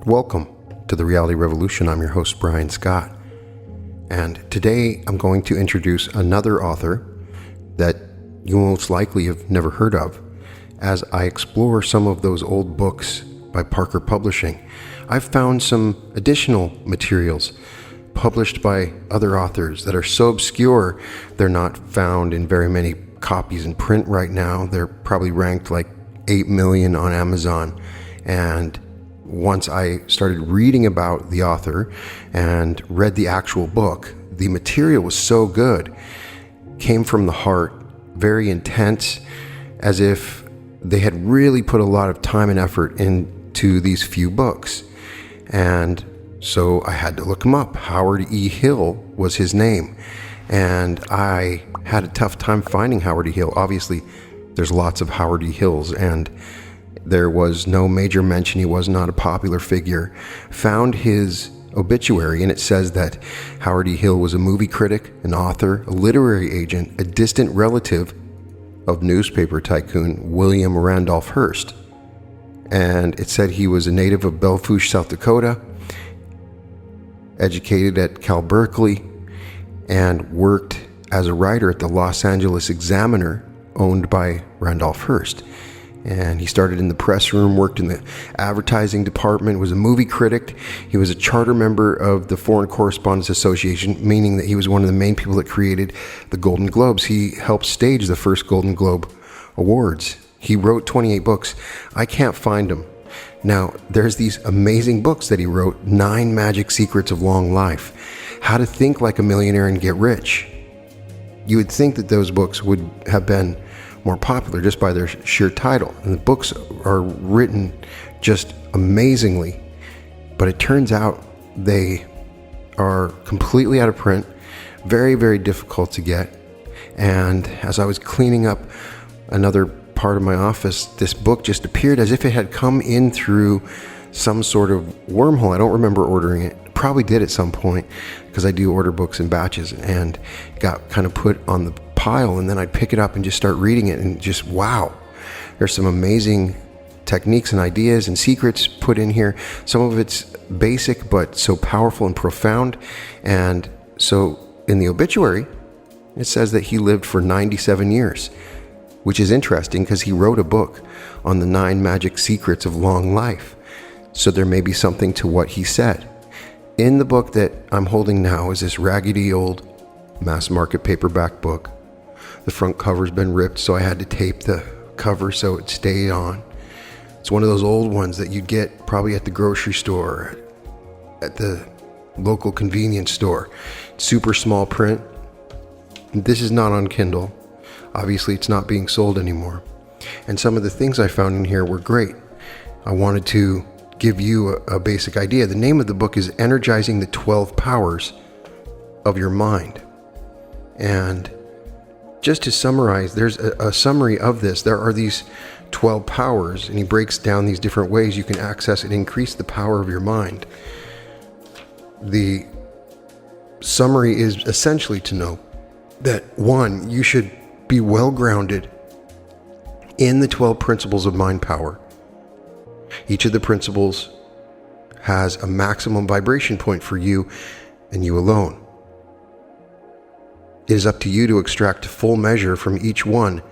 Welcome to the Reality Revolution. I'm your host, Brian Scott. And today I'm going to introduce another author that you most likely have never heard of as I explore some of those old books by Parker Publishing. I've found some additional materials published by other authors that are so obscure they're not found in very many copies in print right now. They're probably ranked like 8 million on Amazon. And once I started reading about the author and read the actual book, the material was so good, came from the heart, very intense, as if they had really put a lot of time and effort into these few books. And so I had to look him up. Howard E. Hill was his name. And I had a tough time finding Howard E. Hill. Obviously, there's lots of Howard E. Hills, and there was no major mention. He was not a popular figure. Found his obituary, and it says that Howard E. Hill was a movie critic, an author, a literary agent, a distant relative of newspaper tycoon William Randolph Hearst. And it said he was a native of Belle Fourche, South Dakota, educated at Cal Berkeley, and worked as a writer at the Los Angeles Examiner, owned by Randolph Hearst. And he started in the press room, worked in the advertising department, was a movie critic. He was a charter member of the Foreign Correspondents Association, meaning that he was one of the main people that created the Golden Globes. He helped stage the first Golden Globe Awards. He wrote 28 books. I can't find them. Now, there's these amazing books that he wrote, 9 Magic Secrets of Long Life, How to Think Like a Millionaire and Get Rich. You would think that those books would have been more popular just by their sheer title. And the books are written just amazingly, but it turns out they are completely out of print, very, very difficult to get. And as I was cleaning up another part of my office, this book just appeared as if it had come in through some sort of wormhole. I don't remember ordering it. Probably did at some point, because I do order books in batches, and got kind of put on the pile, and then I'd pick it up and just start reading it, and just wow, there's some amazing techniques and ideas and secrets put in here. Some of it's basic but so powerful and profound. And so in the obituary it says that he lived for 97 years, which is interesting because he wrote a book on the 9 magic secrets of long life. So there may be something to what he said. In the book that I'm holding now is this raggedy old mass market paperback book. The front cover's been ripped, so I had to tape the cover so it stayed on. It's one of those old ones that you'd get probably at the grocery store, at the local convenience store. Super small print. This is not on Kindle. Obviously, it's not being sold anymore. And some of the things I found in here were great. I wanted to give you a basic idea. The name of the book is Energizing the 12 Powers of Your Mind. And just to summarize, there's a summary of this. There are these 12 powers, and he breaks down these different ways you can access and increase the power of your mind. The summary is essentially to know that 1, you should be well grounded in the 12 principles of mind power. Each of the principles has a maximum vibration point for you and you alone. It is up to you to extract full measure from each one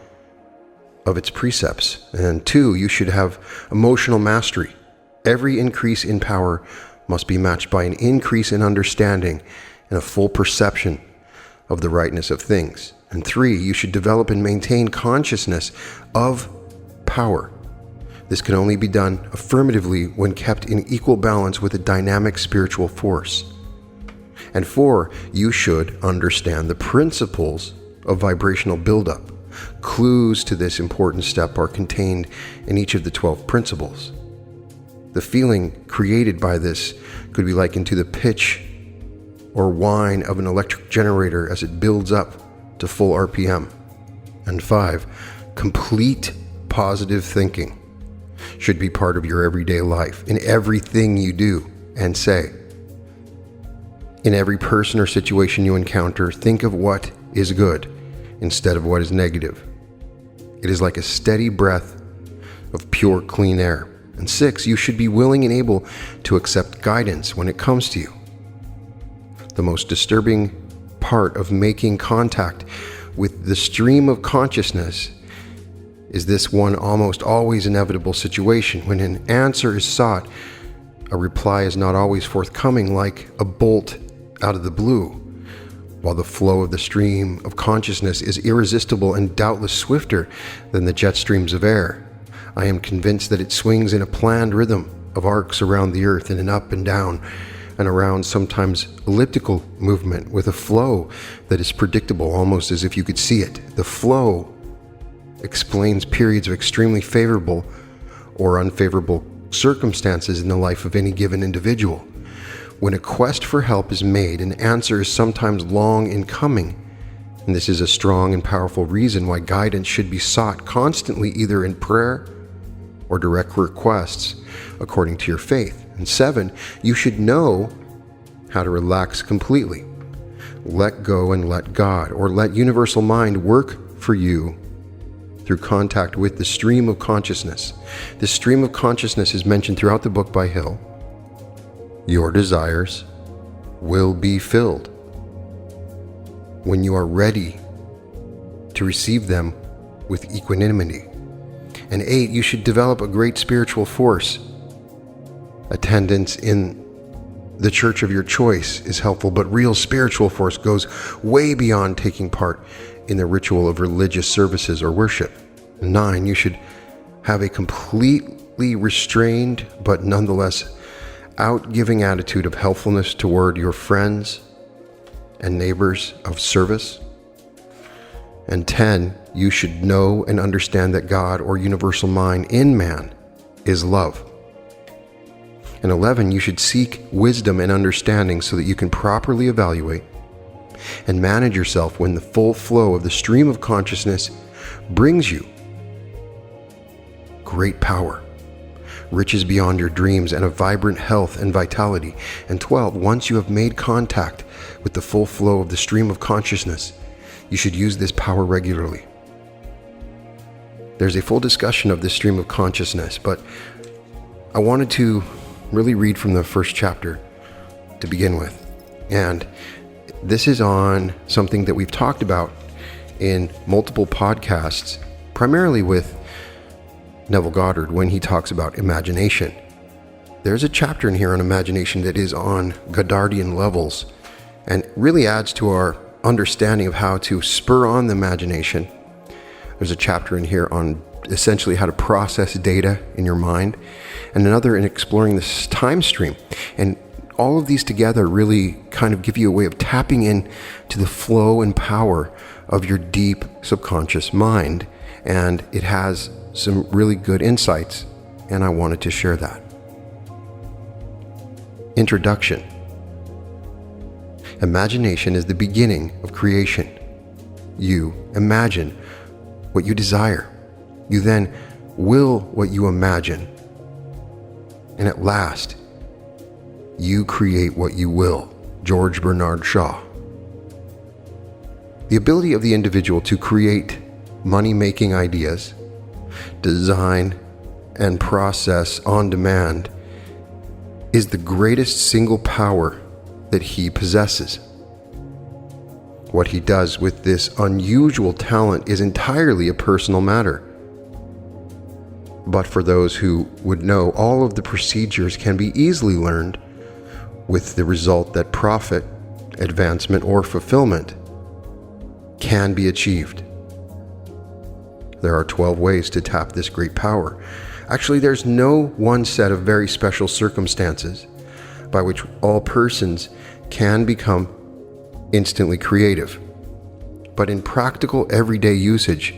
of its precepts. And 2, you should have emotional mastery. Every increase in power must be matched by an increase in understanding and a full perception of the rightness of things. And 3, you should develop and maintain consciousness of power. This can only be done affirmatively when kept in equal balance with a dynamic spiritual force. And 4, you should understand the principles of vibrational buildup. Clues to this important step are contained in each of the 12 principles. The feeling created by this could be likened to the pitch or whine of an electric generator as it builds up to full RPM. And 5, complete positive thinking should be part of your everyday life, in everything you do and say. In every person or situation you encounter, think of what is good instead of what is negative. It is like a steady breath of pure, clean air. And 6, you should be willing and able to accept guidance when it comes to you. The most disturbing part of making contact with the stream of consciousness is this one almost always inevitable situation. When an answer is sought, a reply is not always forthcoming like a bolt out of the blue, while the flow of the stream of consciousness is irresistible and doubtless swifter than the jet streams of air. I am convinced that it swings in a planned rhythm of arcs around the earth in an up and down and around, sometimes elliptical movement, with a flow that is predictable, almost as if you could see it. The flow explains periods of extremely favorable or unfavorable circumstances in the life of any given individual. When a quest for help is made, an answer is sometimes long in coming, and this is a strong and powerful reason why guidance should be sought constantly, either in prayer or direct requests according to your faith. And 7, you should know how to relax completely. Let go and let God, or let universal mind work for you through contact with the stream of consciousness. This stream of consciousness is mentioned throughout the book by Hill. Your desires will be filled when you are ready to receive them with equanimity. And 8, you should develop a great spiritual force. Attendance in the church of your choice is helpful, but real spiritual force goes way beyond taking part in the ritual of religious services or worship. 9, you should have a completely restrained but nonetheless outgiving attitude of helpfulness toward your friends and neighbors of service. And 10, you should know and understand that God, or universal mind in man, is love. And 11, you should seek wisdom and understanding so that you can properly evaluate and manage yourself when the full flow of the stream of consciousness brings you great power, riches beyond your dreams, and a vibrant health and vitality. And 12, once you have made contact with the full flow of the stream of consciousness, you should use this power regularly. There's a full discussion of this stream of consciousness, but I wanted to really read from the first chapter to begin with. And this is on something that we've talked about in multiple podcasts, primarily with Neville Goddard when he talks about imagination. There's a chapter in here on imagination that is on Godardian levels and really adds to our understanding of how to spur on the imagination. There's a chapter in here on essentially how to process data in your mind, and another in exploring this time stream. And all of these together really kind of give you a way of tapping in to the flow and power of your deep subconscious mind. And it has some really good insights, and I wanted to share that. Introduction. Imagination is the beginning of creation. You imagine what you desire. You then will what you imagine. And at last, you create what you will. George Bernard Shaw. The ability of the individual to create money-making ideas, design, and process on demand is the greatest single power that he possesses. What he does with this unusual talent is entirely a personal matter. But for those who would know, all of the procedures can be easily learned, with the result that profit, advancement, or fulfillment can be achieved. There are 12 ways to tap this great power. Actually, there's no one set of very special circumstances by which all persons can become instantly creative. But in practical everyday usage,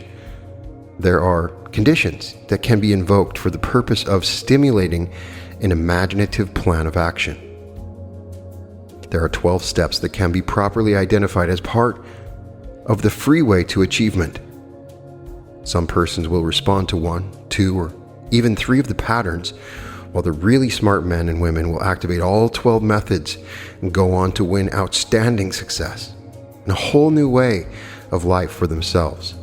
there are conditions that can be invoked for the purpose of stimulating an imaginative plan of action. There are 12 steps that can be properly identified as part of the freeway to achievement. Some persons will respond to 1, 2, or even 3 of the patterns, while the really smart men and women will activate all 12 methods and go on to win outstanding success and a whole new way of life for themselves.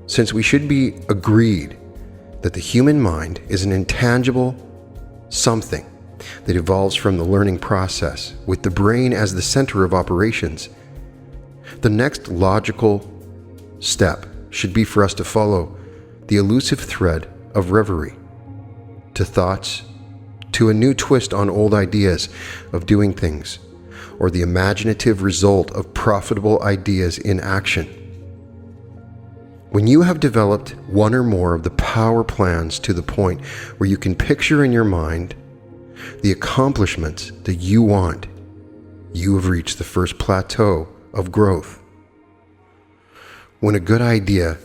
Since we should be agreed that the human mind is an intangible something that evolves from the learning process, with the brain as the center of operations. The next logical step should be for us to follow the elusive thread of reverie to thoughts, to a new twist on old ideas of doing things, or the imaginative result of profitable ideas in action. When you have developed one or more of the power plans to the point where you can picture in your mind the accomplishments that you want, you have reached the first plateau of growth. When a good idea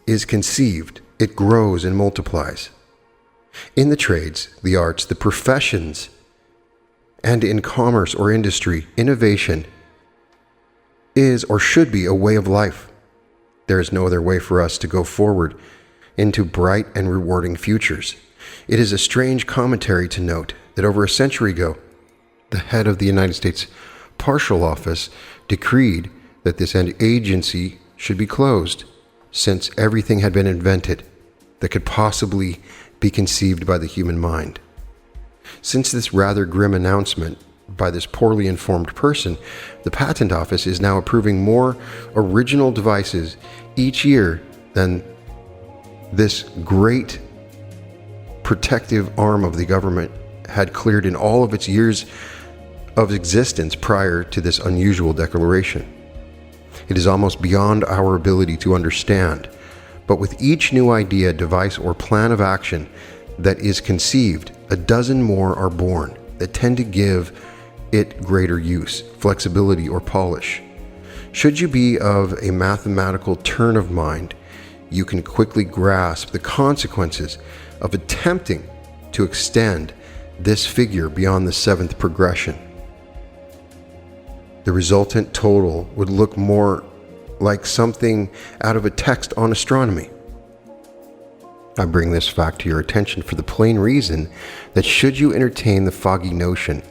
is conceived, it grows and multiplies. In the trades, the arts, the professions, and in commerce or industry, innovation is or should be a way of life. There is no other way for us to go forward into bright and rewarding futures. It is a strange commentary to note that over a century ago, the head of the United States Parcel Office decreed that this agency should be closed, since everything had been invented that could possibly be conceived by the human mind. Since this rather grim announcement by this poorly informed person, the Patent Office is now approving more original devices each year than this great protective arm of the government had cleared in all of its years of existence prior to this unusual declaration. It is almost beyond our ability to understand, but with each new idea, device, or plan of action that is conceived, a dozen more are born that tend to give it greater use, flexibility, or polish. Should you be of a mathematical turn of mind, you can quickly grasp the consequences of attempting to extend this figure beyond the seventh progression. The resultant total would look more like something out of a text on astronomy. I bring this fact to your attention for the plain reason that should you entertain the foggy notion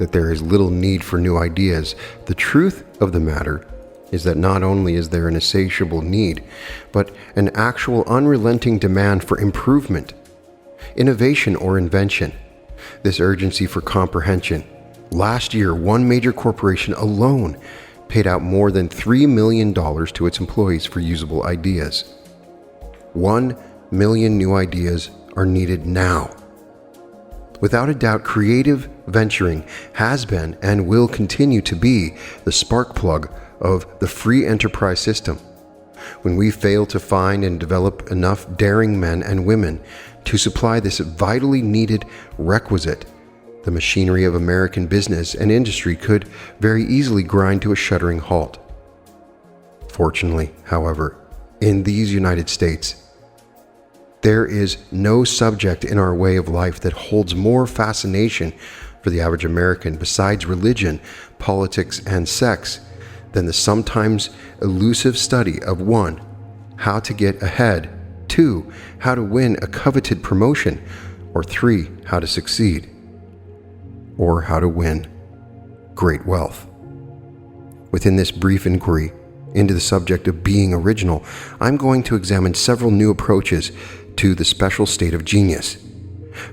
that there is little need for new ideas, the truth of the matter is that not only is there an insatiable need, but an actual unrelenting demand for improvement, innovation, or invention. This urgency for comprehension. Last year, one major corporation alone paid out more than $3 million to its employees for usable ideas. 1 million new ideas are needed now. Without a doubt, creative venturing has been and will continue to be the spark plug of the free enterprise system. When we fail to find and develop enough daring men and women to supply this vitally needed requisite, the machinery of American business and industry could very easily grind to a shuddering halt. Fortunately, however, in these United States, there is no subject in our way of life that holds more fascination for the average American besides religion, politics, and sex than the sometimes elusive study of 1, how to get ahead, 2, how to win a coveted promotion, or 3, how to succeed, or how to win great wealth. Within this brief inquiry into the subject of being original, I'm going to examine several new approaches to the special state of genius.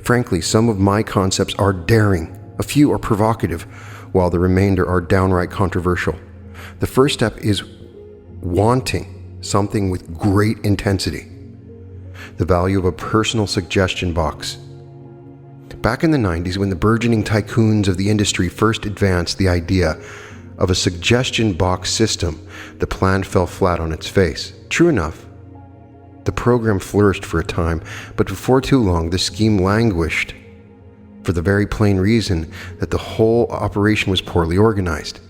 Frankly, some of my concepts are daring, a few are provocative, while the remainder are downright controversial. The first step is wanting something with great intensity. The value of a personal suggestion box. Back in the 90s, when the burgeoning tycoons of the industry first advanced the idea of a suggestion box system, the plan fell flat on its face. True enough, the program flourished for a time, but before too long, the scheme languished for the very plain reason that the whole operation was poorly organized.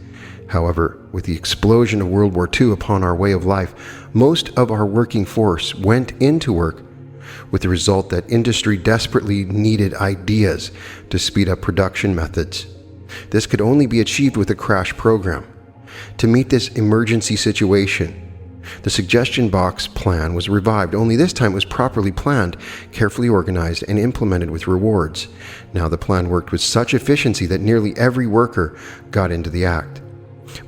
However, with the explosion of World War II upon our way of life, most of our working force went into work, with the result that industry desperately needed ideas to speed up production methods. This could only be achieved with a crash program. To meet this emergency situation, the suggestion box plan was revived, only this time it was properly planned, carefully organized, and implemented with rewards. Now the plan worked with such efficiency that nearly every worker got into the act.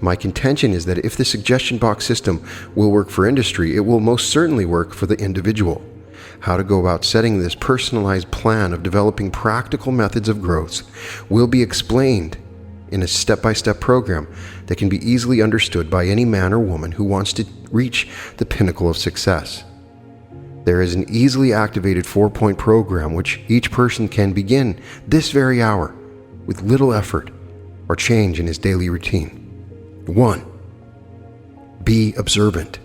My contention is that if the suggestion box system will work for industry, it will most certainly work for the individual. How to go about setting this personalized plan of developing practical methods of growth will be explained in a step-by-step program that can be easily understood by any man or woman who wants to reach the pinnacle of success. There is an easily activated 4-point program which each person can begin this very hour with little effort or change in his daily routine. 1. Be observant.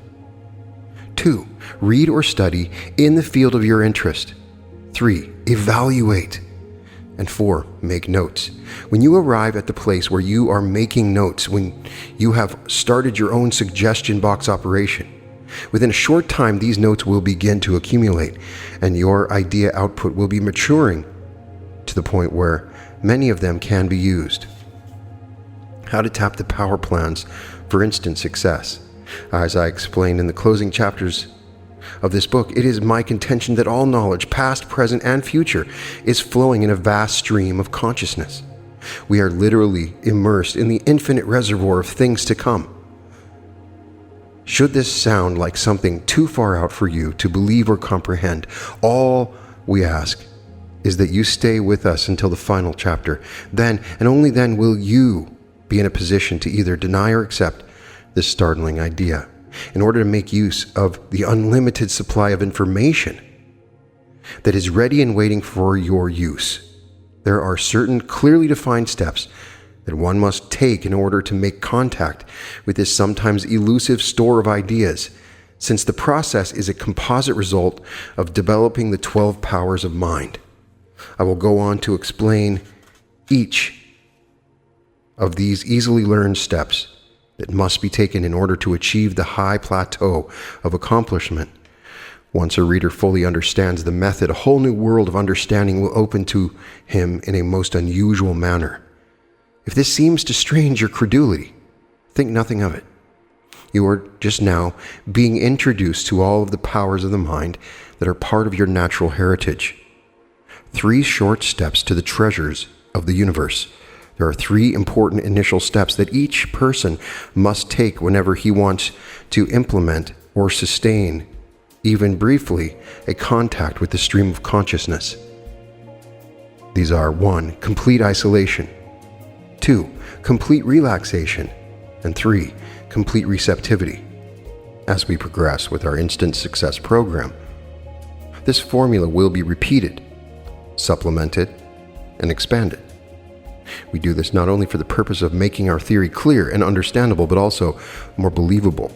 2. Read or study in the field of your interest. 3. Evaluate. And 4. Make notes. When you arrive at the place where you are making notes, when you have started your own suggestion box operation, within a short time these notes will begin to accumulate and your idea output will be maturing to the point where many of them can be used. How to tap the power plans for instant success. As I explained in the closing chapters of this book, it is my contention that all knowledge, past, present, and future, is flowing in a vast stream of consciousness. We are literally immersed in the infinite reservoir of things to come. Should this sound like something too far out for you to believe or comprehend, all we ask is that you stay with us until the final chapter. Then, and only then, will you be in a position to either deny or accept this startling idea. In order to make use of the unlimited supply of information that is ready and waiting for your use, there are certain clearly defined steps that one must take in order to make contact with this sometimes elusive store of ideas, since the process is a composite result of developing the 12 powers of mind. I will go on to explain each of these easily learned steps that must be taken in order to achieve the high plateau of accomplishment. Once a reader fully understands the method, a whole new world of understanding will open to him in a most unusual manner. If this seems to strain your credulity, think nothing of it. You are just now being introduced to all of the powers of the mind that are part of your natural heritage. 3 short steps to the treasures of the universe. There are 3 important initial steps that each person must take whenever he wants to implement or sustain, even briefly, a contact with the stream of consciousness. These are 1. Complete isolation. 2. Complete relaxation. And 3. Complete receptivity. As we progress with our instant success program, this formula will be repeated, supplemented, and expanded. We do this not only for the purpose of making our theory clear and understandable, but also more believable,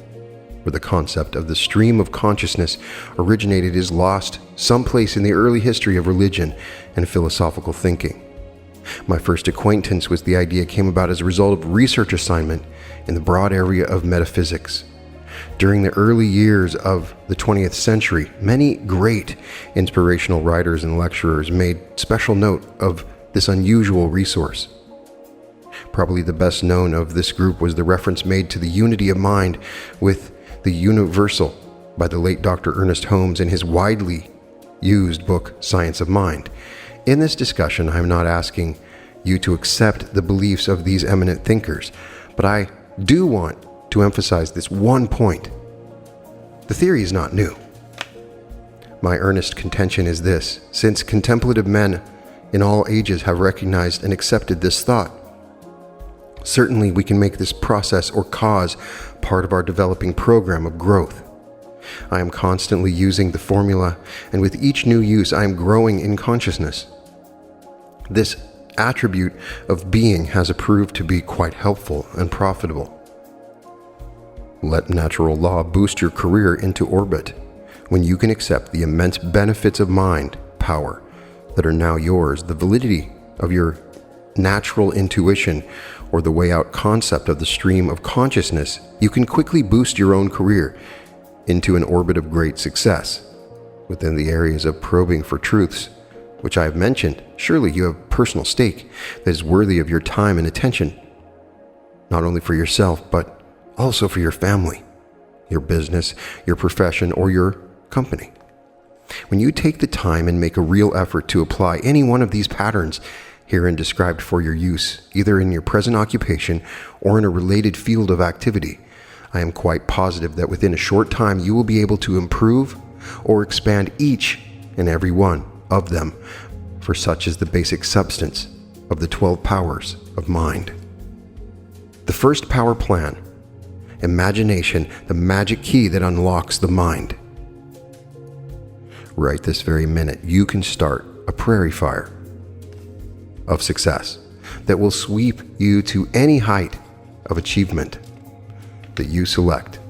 where the concept of the stream of consciousness originated is lost someplace in the early history of religion and philosophical thinking. My first acquaintance with the idea came about as a result of research assignment in the broad area of metaphysics. During the early years of the 20th century, many great inspirational writers and lecturers made special note of this unusual resource. Probably the best known of this group was the reference made to the unity of mind with the universal by the late Dr. Ernest Holmes in his widely used book, Science of Mind. In this discussion, I am not asking you to accept the beliefs of these eminent thinkers, but I do want to emphasize this one point. The theory is not new. My earnest contention is this: since contemplative men in all ages have recognized and accepted this thought, certainly we can make this process or cause part of our developing program of growth. I am constantly using the formula, and with each new use I am growing in consciousness. This attribute of being has proved to be quite helpful and profitable. Let natural law boost your career into orbit when you can accept the immense benefits of mind power that are now yours, the validity of your natural intuition, or the way out concept of the stream of consciousness. You can quickly boost your own career into an orbit of great success. Within the areas of probing for truths, which I have mentioned, surely you have a personal stake that is worthy of your time and attention, not only for yourself, but also for your family, your business, your profession, or your company. When you take the time and make a real effort to apply any one of these patterns herein described for your use, either in your present occupation or in a related field of activity, I am quite positive that within a short time you will be able to improve or expand each and every one of them, for such is the basic substance of the 12 powers of mind. The first power plan, imagination, the magic key that unlocks the mind. Right this very minute, you can start a prairie fire of success that will sweep you to any height of achievement that you select.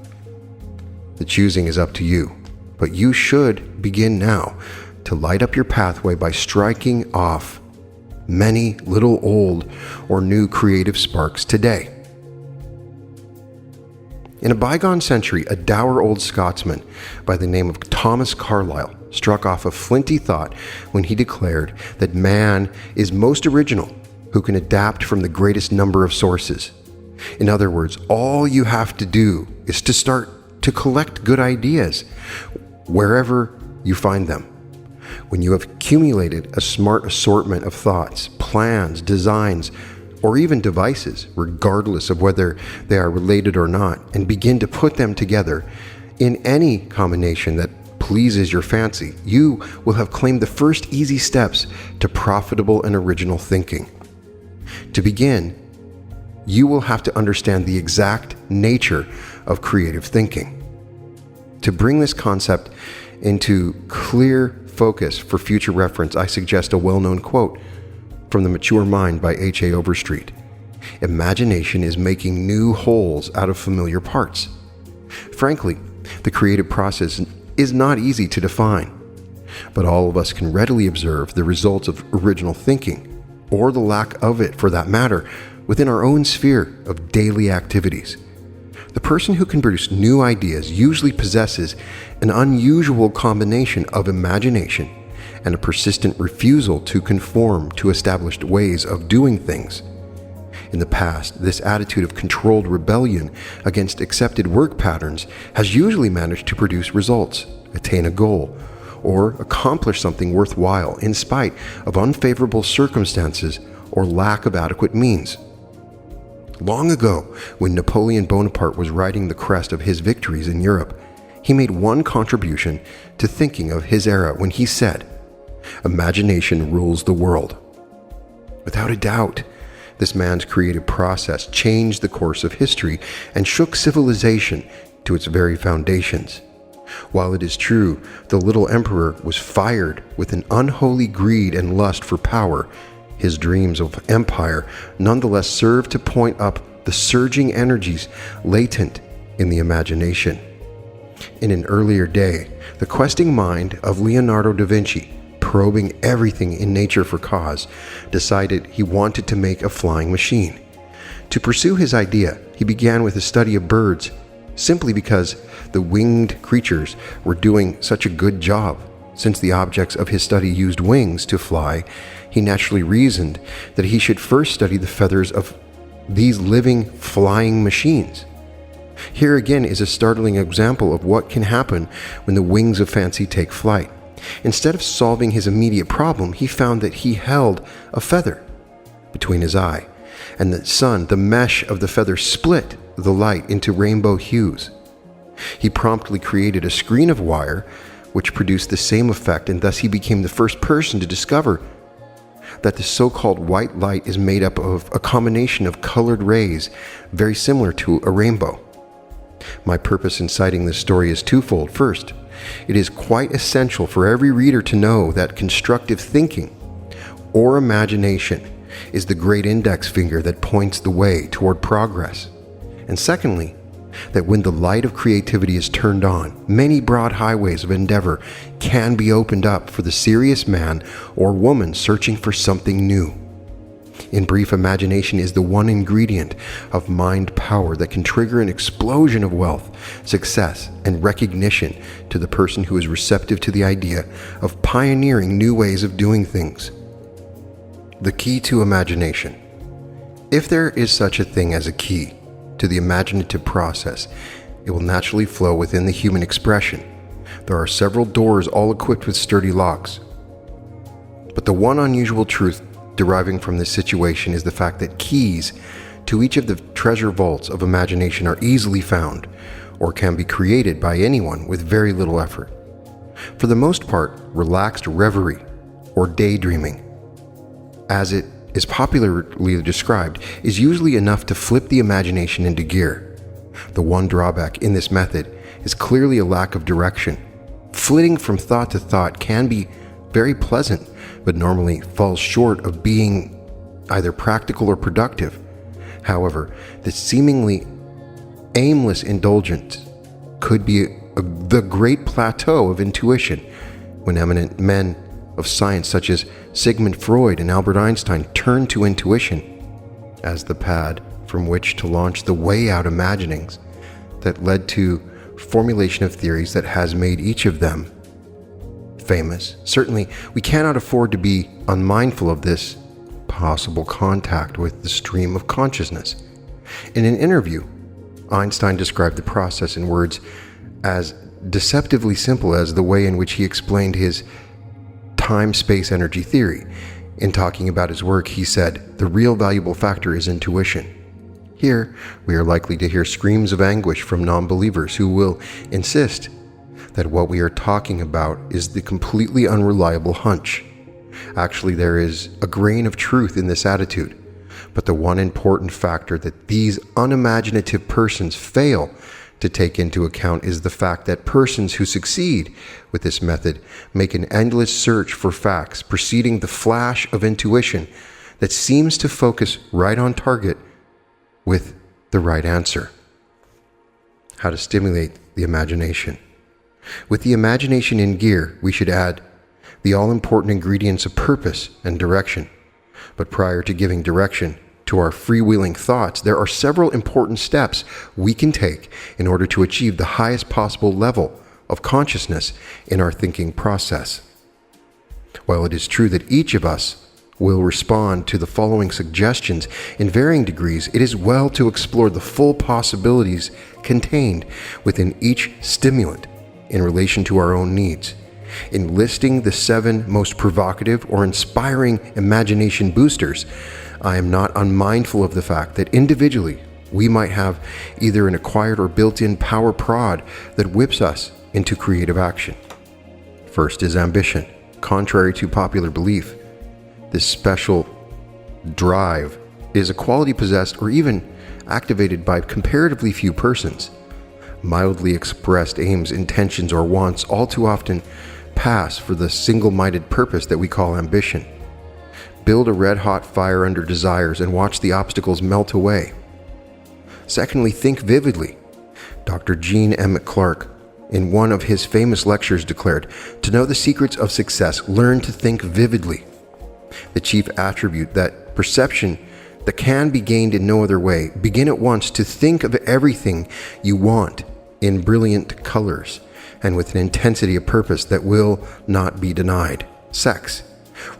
The choosing is up to you, but you should begin now to light up your pathway by striking off many little old or new creative sparks today. In a bygone century, a dour old Scotsman by the name of Thomas Carlyle struck off a flinty thought when he declared that man is most original who can adapt from the greatest number of sources. In other words, all you have to do is to start to collect good ideas wherever you find them. When you have accumulated a smart assortment of thoughts, plans, designs, or even devices, regardless of whether they are related or not, and begin to put them together in any combination that pleases your fancy, you will have claimed the first easy steps to profitable and original thinking. To begin, you will have to understand the exact nature of creative thinking. To bring this concept into clear focus for future reference, I suggest a well-known quote from The Mature Mind by H.A. Overstreet. Imagination is making new wholes out of familiar parts. Frankly, the creative process is not easy to define, but all of us can readily observe the results of original thinking, or the lack of it for that matter, within our own sphere of daily activities. The person who can produce new ideas usually possesses an unusual combination of imagination and a persistent refusal to conform to established ways of doing things. In the past, this attitude of controlled rebellion against accepted work patterns has usually managed to produce results, attain a goal, or accomplish something worthwhile in spite of unfavorable circumstances or lack of adequate means. Long ago, when Napoleon Bonaparte was riding the crest of his victories in Europe, he made one contribution to thinking of his era when he said, "Imagination rules the world." Without a doubt, this man's creative process changed the course of history and shook civilization to its very foundations. While it is true the little emperor was fired with an unholy greed and lust for power, his dreams of empire nonetheless served to point up the surging energies latent in the imagination. In an earlier day, the questing mind of Leonardo da Vinci, probing everything in nature for cause, decided he wanted to make a flying machine. To pursue his idea, he began with a study of birds, simply because the winged creatures were doing such a good job. Since the objects of his study used wings to fly, he naturally reasoned that he should first study the feathers of these living flying machines. Here again is a startling example of what can happen when the wings of fancy take flight. Instead of solving his immediate problem, he found that he held a feather between his eye, and the sun, the mesh of the feather, split the light into rainbow hues. He promptly created a screen of wire which produced the same effect, and thus he became the first person to discover that the so-called white light is made up of a combination of colored rays very similar to a rainbow. My purpose in citing this story is twofold. First, it is quite essential for every reader to know that constructive thinking or imagination is the great index finger that points the way toward progress. And secondly, that when the light of creativity is turned on, many broad highways of endeavor can be opened up for the serious man or woman searching for something new. In brief, imagination is the one ingredient of mind power that can trigger an explosion of wealth, success, and recognition to the person who is receptive to the idea of pioneering new ways of doing things. The key to imagination. If there is such a thing as a key to the imaginative process, it will naturally flow within the human expression. There are several doors all equipped with sturdy locks. But the one unusual truth deriving from this situation is the fact that keys to each of the treasure vaults of imagination are easily found or can be created by anyone with very little effort. For the most part, relaxed reverie or daydreaming, as it is popularly described, is usually enough to flip the imagination into gear. The one drawback in this method is clearly a lack of direction. Flitting from thought to thought can be very pleasant, but normally falls short of being either practical or productive. However, the seemingly aimless indulgence could be the great plateau of intuition, when eminent men of science such as Sigmund Freud and Albert Einstein turned to intuition as the pad from which to launch the way out imaginings that led to formulation of theories that has made each of them famous. Certainly, we cannot afford to be unmindful of this possible contact with the stream of consciousness. In an interview, Einstein described the process in words as deceptively simple as the way in which he explained his time-space-energy theory. In talking about his work, he said, "The real valuable factor is intuition." Here, we are likely to hear screams of anguish from non-believers who will insist that what we are talking about is the completely unreliable hunch. Actually, there is a grain of truth in this attitude, but the one important factor that these unimaginative persons fail to take into account is the fact that persons who succeed with this method make an endless search for facts preceding the flash of intuition that seems to focus right on target with the right answer. How to stimulate the imagination. With the imagination in gear, we should add the all-important ingredients of purpose and direction. But prior to giving direction to our freewheeling thoughts, there are several important steps we can take in order to achieve the highest possible level of consciousness in our thinking process. While it is true that each of us will respond to the following suggestions in varying degrees, it is well to explore the full possibilities contained within each stimulant in relation to our own needs. In listing the 7 most provocative or inspiring imagination boosters, I am not unmindful of the fact that individually we might have either an acquired or built-in power prod that whips us into creative action. First is ambition. Contrary to popular belief, this special drive is a quality possessed or even activated by comparatively few persons. Mildly expressed aims, intentions, or wants all too often pass for the single-minded purpose that we call ambition. Build a red-hot fire under desires and watch the obstacles melt away. Secondly, think vividly. Dr. Jean Emmett Clark, in one of his famous lectures, declared, "To know the secrets of success, learn to think vividly." The chief attribute, that perception that can be gained in no other way. Begin at once to think of everything you want in brilliant colors and with an intensity of purpose that will not be denied. Sex.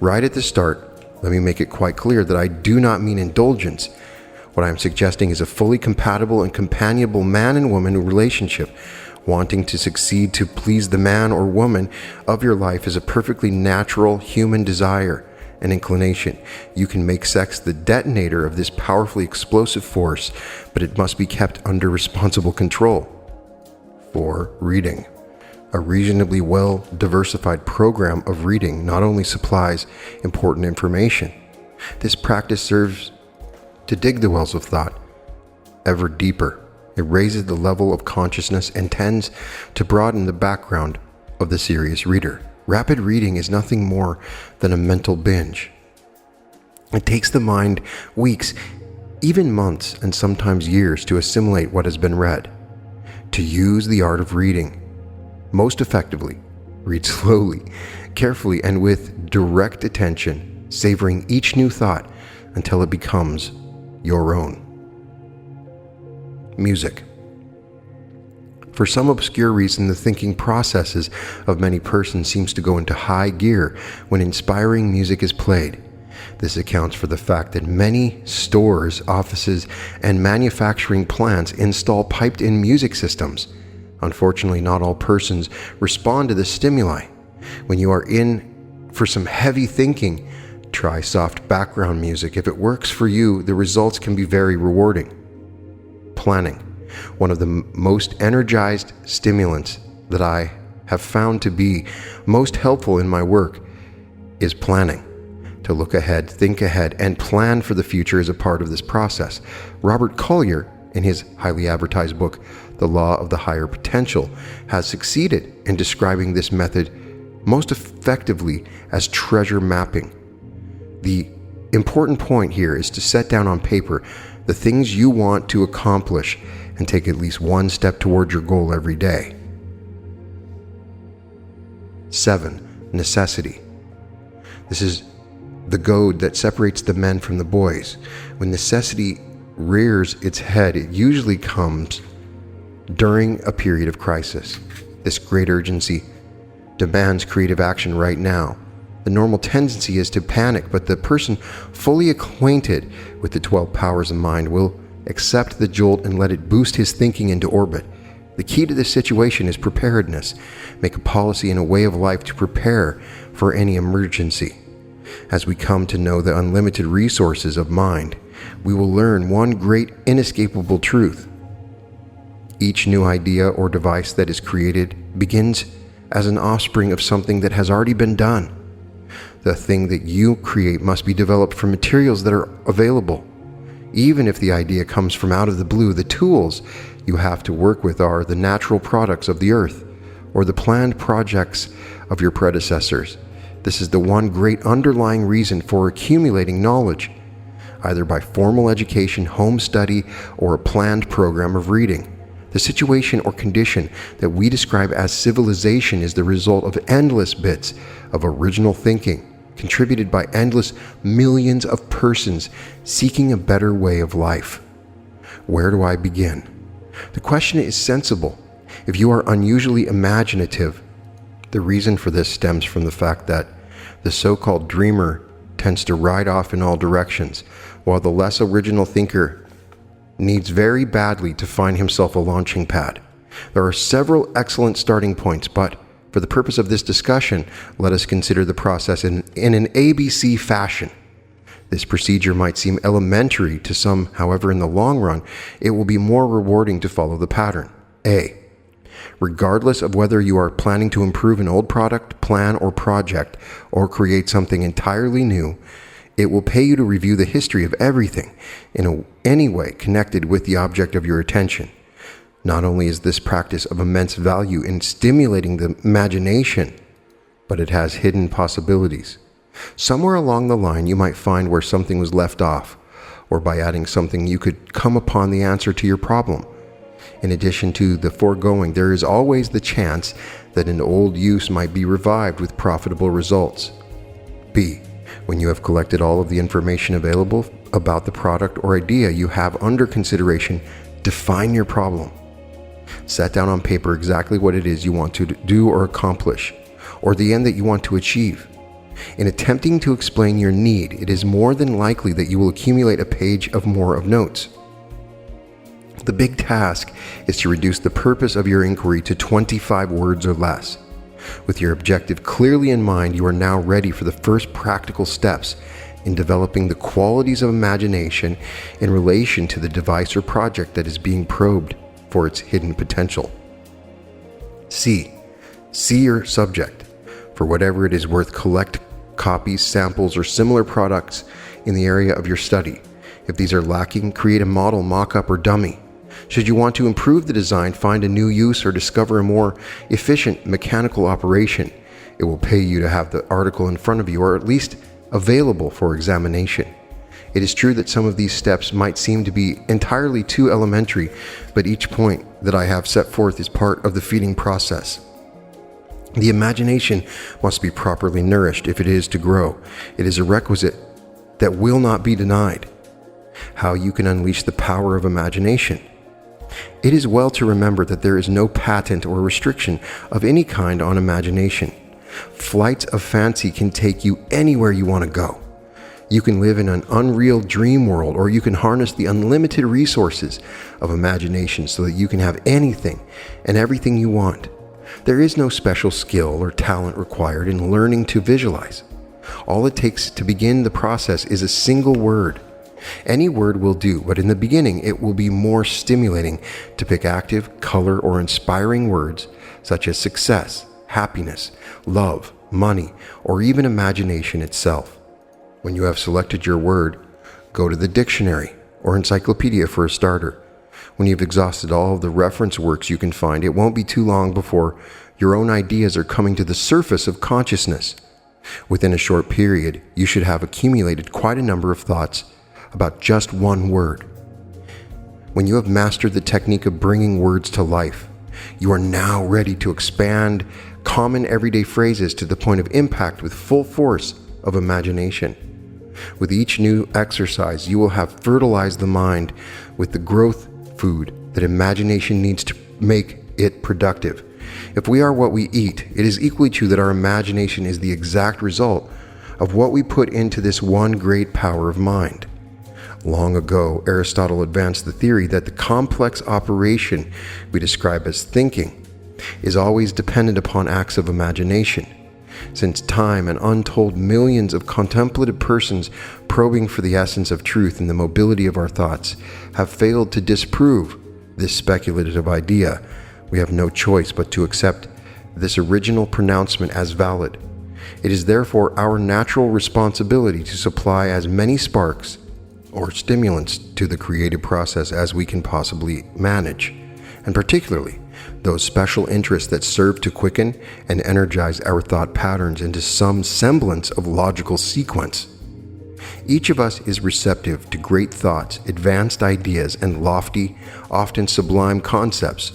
Right at the start, let me make it quite clear that I do not mean indulgence. What I am suggesting is a fully compatible and companionable man and woman relationship. Wanting to succeed to please the man or woman of your life is a perfectly natural human desire and inclination. You can make sex the detonator of this powerfully explosive force, but it must be kept under responsible control. 4. Reading. A reasonably well-diversified program of reading not only supplies important information, this practice serves to dig the wells of thought ever deeper. It raises the level of consciousness and tends to broaden the background of the serious reader. Rapid reading is nothing more than a mental binge. It takes the mind weeks, even months, and sometimes years to assimilate what has been read. To use the art of reading most effectively, read slowly, carefully, and with direct attention, savoring each new thought until it becomes your own. Music. For some obscure reason, the thinking processes of many persons seems to go into high gear when inspiring music is played. This accounts for the fact that many stores, offices, and manufacturing plants install piped-in music systems. Unfortunately, not all persons respond to this stimuli. When you are in for some heavy thinking, try soft background music. If it works for you, the results can be very rewarding. Planning. One of the most energized stimulants that I have found to be most helpful in my work is planning. To look ahead, think ahead, and plan for the future is a part of this process. Robert Collier, in his highly advertised book, The Law of the Higher Potential, has succeeded in describing this method most effectively as treasure mapping. The important point here is to set down on paper the things you want to accomplish and take at least one step toward your goal every day. 7. Necessity. This is the goad that separates the men from the boys. When necessity rears its head, it usually comes during a period of crisis. This great urgency demands creative action right now. The normal tendency is to panic, but the person fully acquainted with the 12 powers of mind will accept the jolt and let it boost his thinking into orbit. The key to this situation is preparedness. Make a policy and a way of life to prepare for any emergency. As we come to know the unlimited resources of mind, we will learn one great inescapable truth. Each new idea or device that is created begins as an offspring of something that has already been done. The thing that you create must be developed from materials that are available. Even if the idea comes from out of the blue, the tools you have to work with are the natural products of the earth or the planned projects of your predecessors. This is the one great underlying reason for accumulating knowledge, either by formal education, home study, or a planned program of reading. The situation or condition that we describe as civilization is the result of endless bits of original thinking, contributed by endless millions of persons seeking a better way of life. Where do I begin? The question is sensible. If you are unusually imaginative, the reason for this stems from the fact that the so-called dreamer tends to ride off in all directions, while the less original thinker needs very badly to find himself a launching pad. There are several excellent starting points, but for the purpose of this discussion, let us consider the process in an ABC fashion. This procedure might seem elementary to some, however, in the long run, it will be more rewarding to follow the pattern. A. Regardless of whether you are planning to improve an old product, plan, or project, or create something entirely new, it will pay you to review the history of everything in any way connected with the object of your attention. Not only is this practice of immense value in stimulating the imagination, but it has hidden possibilities. Somewhere along the line, you might find where something was left off, or by adding something, you could come upon the answer to your problem. In addition to the foregoing, there is always the chance that an old use might be revived with profitable results. B. When you have collected all of the information available about the product or idea you have under consideration, define your problem. Set down on paper exactly what it is you want to do or accomplish, or the end that you want to achieve. In attempting to explain your need, it is more than likely that you will accumulate a page or more of notes. The big task is to reduce the purpose of your inquiry to 25 words or less. With your objective clearly in mind, you are now ready for the first practical steps in developing the qualities of imagination in relation to the device or project that is being probed for its hidden potential. C. See your subject. For whatever it is worth, collect copies, samples, or similar products in the area of your study. If these are lacking, create a model, mock-up, or dummy. Should you want to improve the design, find a new use, or discover a more efficient mechanical operation, it will pay you to have the article in front of you, or at least available for examination. It is true that some of these steps might seem to be entirely too elementary, but each point that I have set forth is part of the feeding process. The imagination must be properly nourished if it is to grow. It is a requisite that will not be denied. How you can unleash the power of imagination. It is well to remember that there is no patent or restriction of any kind on imagination. Flights of fancy can take you anywhere you want to go. You can live in an unreal dream world, or you can harness the unlimited resources of imagination so that you can have anything and everything you want. There is no special skill or talent required in learning to visualize. All it takes to begin the process is a single word. Any word will do, but in the beginning it will be more stimulating to pick active, color, or inspiring words such as success, happiness, love, money, or even imagination itself. When you have selected your word, go to the dictionary or encyclopedia for a starter. When you've exhausted all of the reference works you can find, it won't be too long before your own ideas are coming to the surface of consciousness. Within a short period, you should have accumulated quite a number of thoughts about just one word. When you have mastered the technique of bringing words to life, you are now ready to expand common everyday phrases to the point of impact with full force of imagination. With each new exercise, you will have fertilized the mind with the growth food that imagination needs to make it productive. If we are what we eat, it is equally true that our imagination is the exact result of what we put into this one great power of mind. Long ago, Aristotle advanced the theory that the complex operation we describe as thinking is always dependent upon acts of imagination. Since time and untold millions of contemplative persons probing for the essence of truth and the mobility of our thoughts have failed to disprove this speculative idea, we have no choice but to accept this original pronouncement as valid. It is therefore our natural responsibility to supply as many sparks or stimulants to the creative process as we can possibly manage, and particularly those special interests that serve to quicken and energize our thought patterns into some semblance of logical sequence. Each of us is receptive to great thoughts, advanced ideas, and lofty, often sublime concepts.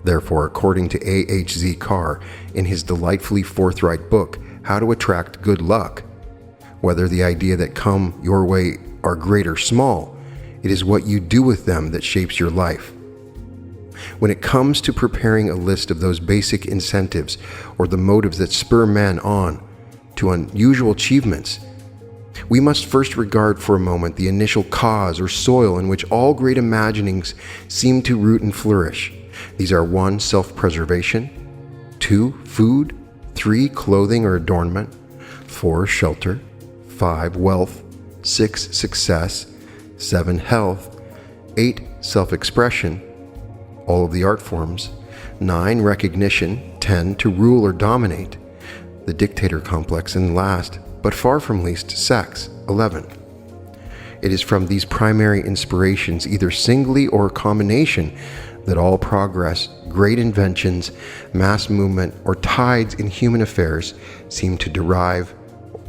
Therefore, according to A.H.Z. Carr in his delightfully forthright book, How to Attract Good Luck, whether the idea that come your way are great or small, it is what you do with them that shapes your life. When it comes to preparing a list of those basic incentives or the motives that spur men on to unusual achievements, we must first regard for a moment the initial cause or soil in which all great imaginings seem to root and flourish. These are 1. Self-preservation, 2. Food, 3. Clothing or adornment, 4. Shelter, 5. Wealth, 6. Success, 7. Health, 8. Self-expression, all of the art forms, 9. Recognition, 10. To rule or dominate, the dictator complex, and last, but far from least, sex, 11. It is from these primary inspirations, either singly or combination, that all progress, great inventions, mass movement, or tides in human affairs seem to derive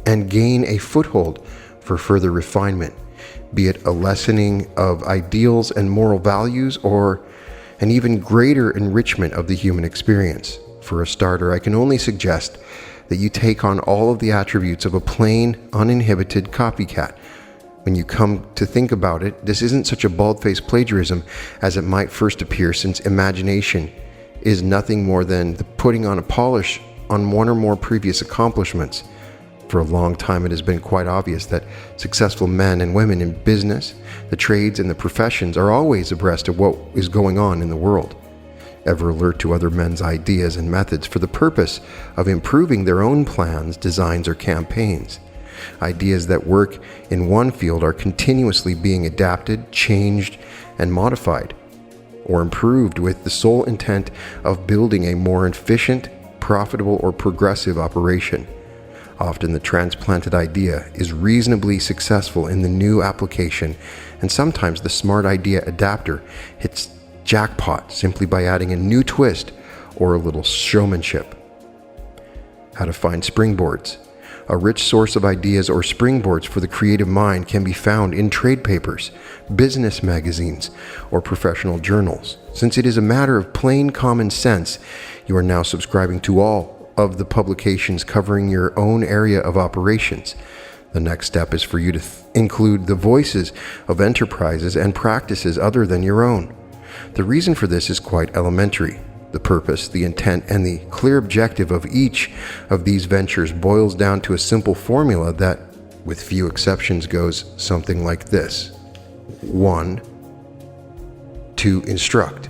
and gain a foothold for further refinement, be it a lessening of ideals and moral values or an even greater enrichment of the human experience. For a starter, I can only suggest that you take on all of the attributes of a plain, uninhibited copycat. When you come to think about it, this isn't such a bald-faced plagiarism as it might first appear, since imagination is nothing more than the putting on a polish on one or more previous accomplishments. For a long time, it has been quite obvious that successful men and women in business, the trades, and the professions are always abreast of what is going on in the world, ever alert to other men's ideas and methods for the purpose of improving their own plans, designs, or campaigns. Ideas that work in one field are continuously being adapted, changed, and modified, or improved with the sole intent of building a more efficient, profitable, or progressive operation. Often the transplanted idea is reasonably successful in the new application, and sometimes the smart idea adapter hits jackpot simply by adding a new twist or a little showmanship. How to find springboards. A rich source of ideas or springboards for the creative mind can be found in trade papers, business magazines, or professional journals. Since it is a matter of plain common sense, you are now subscribing to all of the publications covering your own area of operations. The next step is for you to include the voices of enterprises and practices other than your own. The reason for this is quite elementary. The purpose, the intent, and the clear objective of each of these ventures boils down to a simple formula that, with few exceptions, goes something like this. 1. To instruct.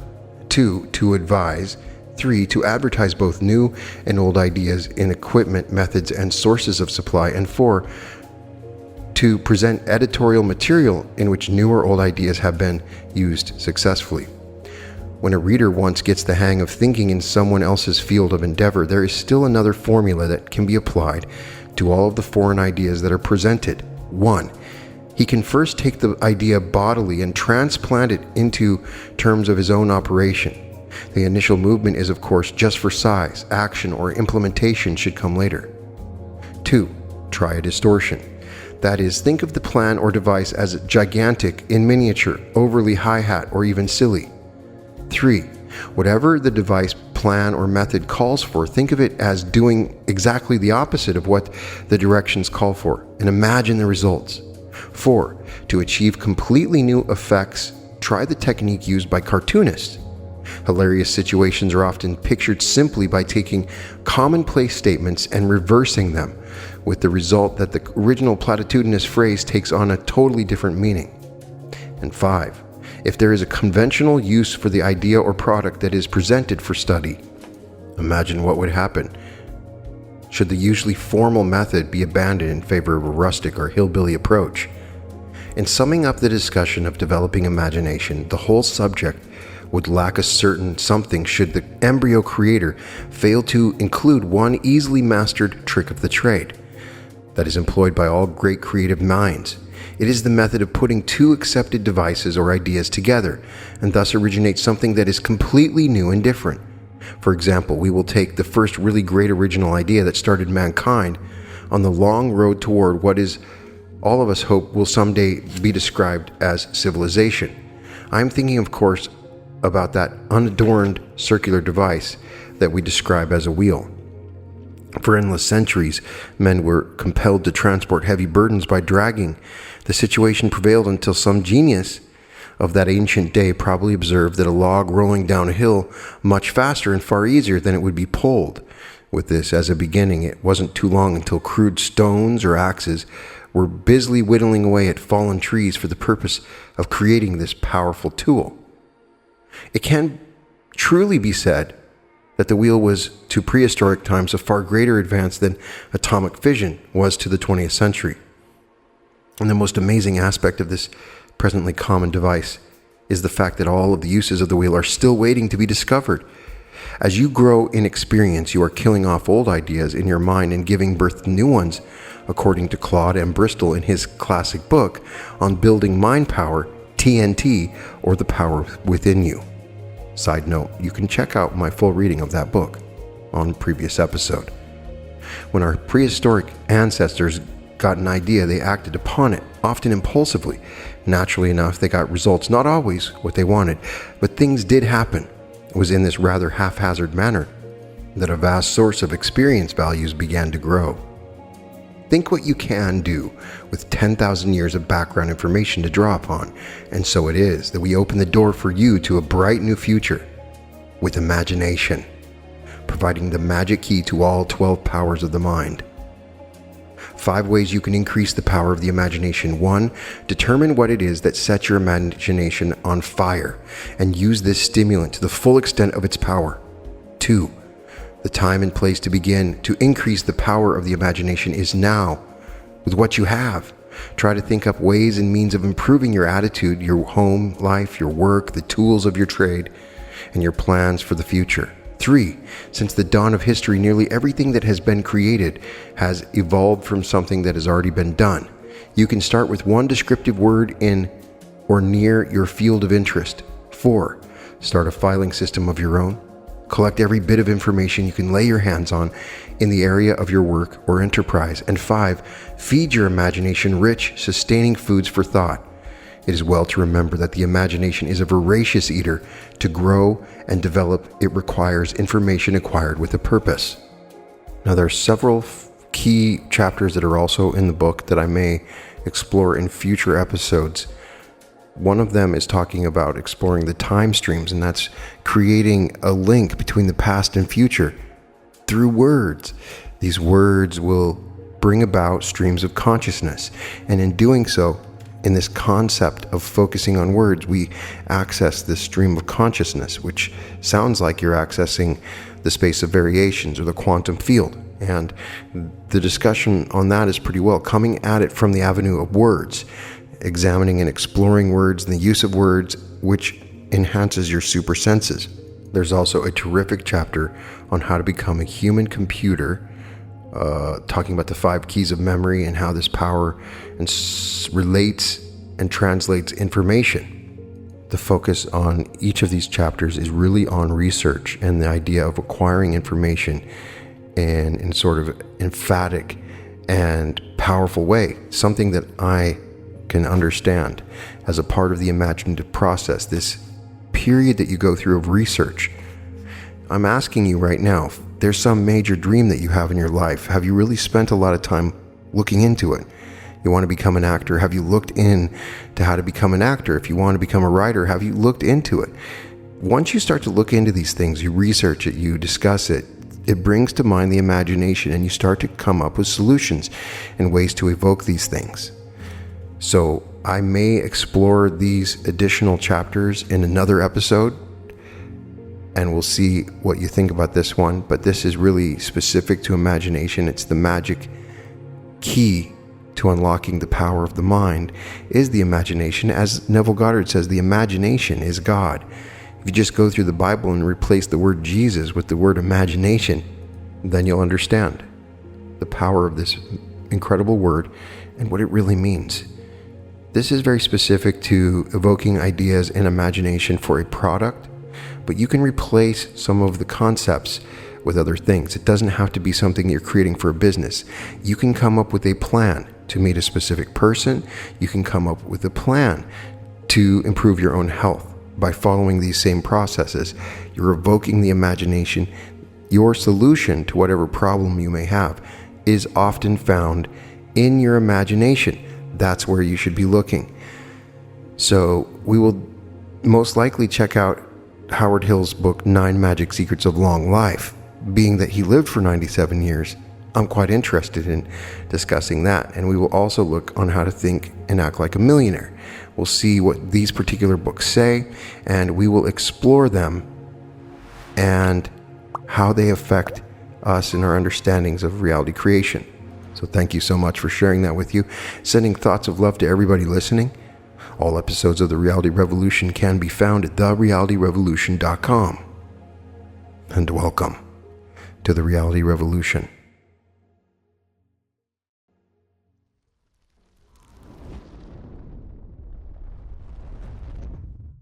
2. To advise. 3. To advertise both new and old ideas in equipment, methods, and sources of supply. And 4. To present editorial material in which new or old ideas have been used successfully. When a reader once gets the hang of thinking in someone else's field of endeavor, there is still another formula that can be applied to all of the foreign ideas that are presented. 1. He can first take the idea bodily and transplant it into terms of his own operation. The initial movement is, of course, just for size. Action or implementation should come later. 2. Try a distortion. That is, think of the plan or device as gigantic in miniature, overly hi-hat, or even silly. 3. Whatever the device, plan, or method calls for, think of it as doing exactly the opposite of what the directions call for, and imagine the results. 4. To achieve completely new effects, try the technique used by cartoonists. Hilarious situations are often pictured simply by taking commonplace statements and reversing them, with the result that the original platitudinous phrase takes on a totally different meaning. And 5. If there is a conventional use for the idea or product that is presented for study, imagine what would happen should the usually formal method be abandoned in favor of a rustic or hillbilly approach. In summing up the discussion of developing imagination, the whole subject would lack a certain something should the embryo creator fail to include one easily mastered trick of the trade that is employed by all great creative minds. It is the method of putting two accepted devices or ideas together, and thus originate something that is completely new and different. For example, we will take the first really great original idea that started mankind on the long road toward what is all of us hope will someday be described as civilization. I'm thinking, of course, about that unadorned circular device that we describe as a wheel. For endless centuries, men were compelled to transport heavy burdens by dragging. The situation prevailed until some genius of that ancient day probably observed that a log rolling down a hill much faster and far easier than it would be pulled. With this as a beginning, it wasn't too long until crude stones or axes were busily whittling away at fallen trees for the purpose of creating this powerful tool. It can truly be said that the wheel was to prehistoric times a far greater advance than atomic fission was to the 20th century. And the most amazing aspect of this presently common device is the fact that all of the uses of the wheel are still waiting to be discovered. As you grow in experience, you are killing off old ideas in your mind and giving birth to new ones, according to Claude M. Bristol in his classic book on building mind power, TNT, or the power within you. Side note, you can check out my full reading of that book on a previous episode. When our prehistoric ancestors got an idea, they acted upon it, often impulsively. Naturally enough, they got results, not always what they wanted, but things did happen. It was in this rather haphazard manner that a vast source of experience values began to grow. Think what you can do with 10,000 years of background information to draw upon, and so it is that we open the door for you to a bright new future with imagination, providing the magic key to all 12 powers of the mind. 5 ways you can increase the power of the imagination. 1. Determine what it is that sets your imagination on fire and use this stimulant to the full extent of its power. 2. The time and place to begin to increase the power of the imagination is now, with what you have. Try to think up ways and means of improving your attitude, your home life, your work, the tools of your trade, and your plans for the future. 3. Since the dawn of history, nearly everything that has been created has evolved from something that has already been done. You can start with one descriptive word in or near your field of interest. 4. Start a filing system of your own. Collect every bit of information you can lay your hands on in the area of your work or enterprise. And 5, feed your imagination rich, sustaining foods for thought. It is well to remember that the imagination is a voracious eater. To grow and develop, it requires information acquired with a purpose. Now, there are several key chapters that are also in the book that I may explore in future episodes. One of them is talking about exploring the time streams, and that's creating a link between the past and future through words. These words will bring about streams of consciousness, and in doing so, in this concept of focusing on words, we access this stream of consciousness, which sounds like you're accessing the space of variations or the quantum field. And the discussion on that is pretty well coming at it from the avenue of words, examining and exploring words and the use of words, which enhances your super senses. There's also a terrific chapter on how to become a human computer, talking about the 5 keys of memory and how this power relates and translates information. The focus on each of these chapters is really on research and the idea of acquiring information in sort of emphatic and powerful way, something that I can understand as a part of the imaginative process, this period that you go through of research. I'm asking you right now, if there's some major dream that you have in your life, have you really spent a lot of time looking into it? You want to become an actor, have you looked in to how to become an actor? If you want to become a writer, have you looked into it? Once you start to look into these things, you research it, you discuss it, it brings to mind the imagination, and you start to come up with solutions and ways to evoke these things. So I may explore these additional chapters in another episode, and we'll see what you think about this one. But this is really specific to imagination. It's the magic key to unlocking the power of the mind is the imagination. As Neville Goddard says, the imagination is God. If you just go through the Bible and replace the word Jesus with the word imagination, then you'll understand the power of this incredible word and what it really means. This is very specific to evoking ideas and imagination for a product, but you can replace some of the concepts with other things. It doesn't have to be something you're creating for a business. You can come up with a plan to meet a specific person. You can come up with a plan to improve your own health by following these same processes. You're evoking the imagination. Your solution to whatever problem you may have is often found in your imagination. That's where you should be looking. So we will most likely check out Howard Hill's book, 9 Magic Secrets of Long Life. Being that he lived for 97 years, I'm quite interested in discussing that. And we will also look on how to think and act like a millionaire. We'll see what these particular books say, and we will explore them and how they affect us in our understandings of reality creation. So thank you so much for sharing that with you. Sending thoughts of love to everybody listening. All episodes of The Reality Revolution can be found at therealityrevolution.com. And welcome to The Reality Revolution.